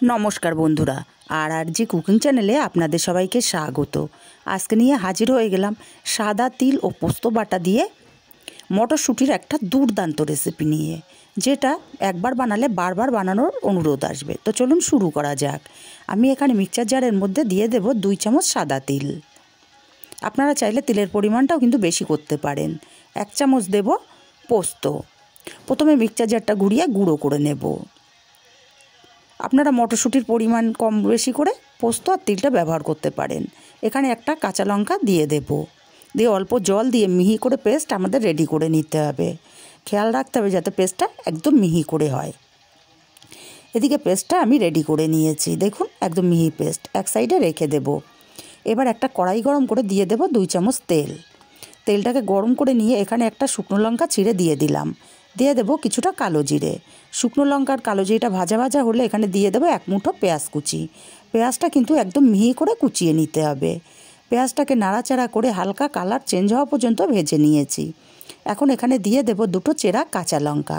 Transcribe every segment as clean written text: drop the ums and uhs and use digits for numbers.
नमस्कार बंधुरा RRG cooking चैनेले आपनादेर सबाइके स्वागत। आजके निये हाजिर हये गेलाम सादा तिल और पोस्त बाटा दिए मटरशुटिर एकटा दुर्दान्त रेसिपि निये, जेटा एकबार बानाले बारबार बानानोर अनुरोध आसबे। तो चलुन शुरू करा जाक। आमी एखाने मिक्सचार जारेर मध्य दिए देब 2 चामच सादा तिल। आपनारा चाइले तिलेर परिमाणटाও किन्तु बेशी करते पारेन। 1 चामच देब पोस्त। प्रथमे मिक्सचार जारटा घुरिয়ে गुঁড়ো करे नेब। আপনারা মটরশুঁটির পরিমাণ কম বেশি করে পোস্ত আর তিলটা ব্যবহার করতে পারেন। এখানে একটা কাঁচা লঙ্কা দিয়ে দেব, দিয়ে অল্প জল দিয়ে মিহি করে পেস্ট আমাদের রেডি করে নিতে হবে। খেয়াল রাখতে হবে যাতে পেস্টটা একদম মিহি করে হয়। এদিকে পেস্টটা আমি রেডি করে নিয়েছি, দেখুন একদম মিহি পেস্ট। এক সাইডে রেখে দেব। এবার একটা কড়াই গরম করে দিয়ে দেব 2 চামচ তেল। তেলটাকে গরম করে নিয়ে এখানে একটা শুকনো লঙ্কা চিড়ে দিয়ে দিলাম, দিয়ে দেবো কিছুটা কালো জিরে। শুকনো লঙ্কার কালো জিরেটা ভাজা ভাজা হলে এখানে দিয়ে দেবো 1 মুঠো পেঁয়াজ কুচি। পেঁয়াজটা কিন্তু একদম মিহি করে কুচিয়ে নিতে হবে। পেঁয়াজটাকে নাড়াচাড়া করে হালকা কালার চেঞ্জ হওয়া পর্যন্ত ভেজে নিয়েছি। এখন এখানে দিয়ে দেবো 2টো চেরা কাঁচা লঙ্কা।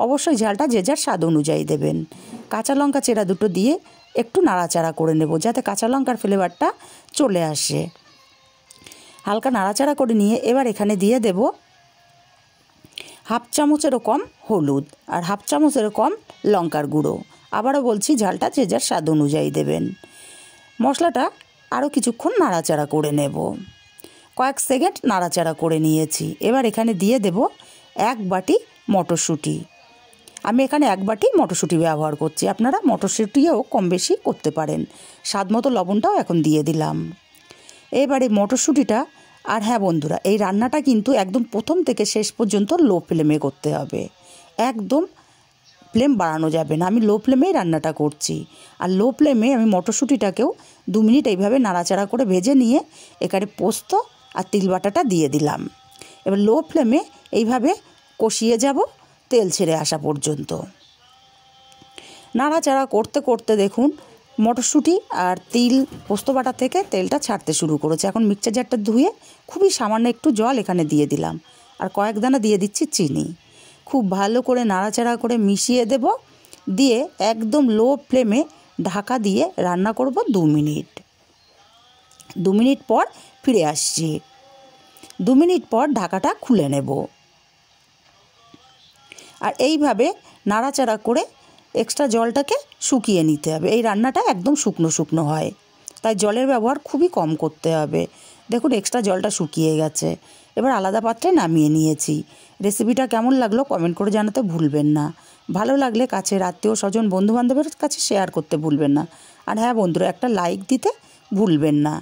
অবশ্যই ঝালটা যে যার স্বাদ অনুযায়ী দেবেন। কাঁচা লঙ্কা চেরা 2টো দিয়ে একটু নাড়াচাড়া করে নেব যাতে কাঁচা লঙ্কার ফ্লেভারটা চলে আসে। হালকা নাড়াচাড়া করে নিয়ে এবার এখানে দিয়ে দেব हाफ चामचेरो कम हलुद और हाफ चामचेरो कम लंकार गुঁড়ো। आबारो बोलছি झालटा जे जार स्वाद अनुयायी देवें। मशलाटा आरो किछुक्षण नाड़ाचाड़ा करे नेब। कयेक सेकेंड नाड़ाचाड़ा करे निয়েছি। एबार एखाने दिए देब 1 बाटी मटरशुटी। आमी एखाने 1 बाटी मटरशुटी व्यवहार करছি, आपनारा मटरशुटिও कम बेशी करते पारेन। स्वादमतो लवणटाও এখন দিয়ে দিলাম। এবারে মটরশুঁটিটা আর হ্যাঁ বন্ধুরা, এই রান্নাটা কিন্তু একদম প্রথম থেকে শেষ পর্যন্ত লো ফ্লেমে করতে হবে। একদম ফ্লেম বাড়ানো যাবে না। আমি লো ফ্লেমেই রান্নাটা করছি। আর লো ফ্লেমে আমি মটরশুঁটিটাকেও 2 মিনিট এইভাবে নাড়াচাড়া করে ভেজে নিয়ে এখানে পোস্ত আর তিল বাটাটা দিয়ে দিলাম। এবার লো ফ্লেমে এইভাবে কষিয়ে যাব তেল ছেড়ে আসা পর্যন্ত। নাড়াচাড়া করতে করতে দেখুন মটরশুঁটি আর তিল পোস্ত বাটা থেকে তেলটা ছাড়তে শুরু করেছে। এখন মিক্সচার জারটা ধুয়ে খুবই সামান্য একটু জল এখানে দিয়ে দিলাম আর কয়েক দানা দিয়ে দিচ্ছি চিনি। খুব ভালো করে নাড়াচাড়া করে মিশিয়ে দেব, দিয়ে একদম লো ফ্লেমে ঢাকা দিয়ে রান্না করব 2 মিনিট। 2 মিনিট পর ফিরে আসছি। 2 মিনিট পর ঢাকাটা খুলে নেব আর এইভাবে নাড়াচাড়া করে एक्सट्रा जलटाके शुकिয়ে নিতে হবে। এই রান্নাটা একদম শুকনো শুকনো হয়, তাই জলের ব্যবহার খুবই কম করতে হবে। দেখুন এক্সট্রা জলটা শুকিয়ে গেছে। এবার আলাদা পাত্রে নামিয়ে নিয়েছি। রেসিপিটা কেমন লাগলো কমেন্ট করে জানাতে ভুলবেন না। ভালো লাগলে কাছের আত্মীয় স্বজন বন্ধু বান্ধবের কাছে শেয়ার করতে ভুলবেন না। আর হ্যাঁ বন্ধুরা, একটা লাইক দিতে ভুলবেন না।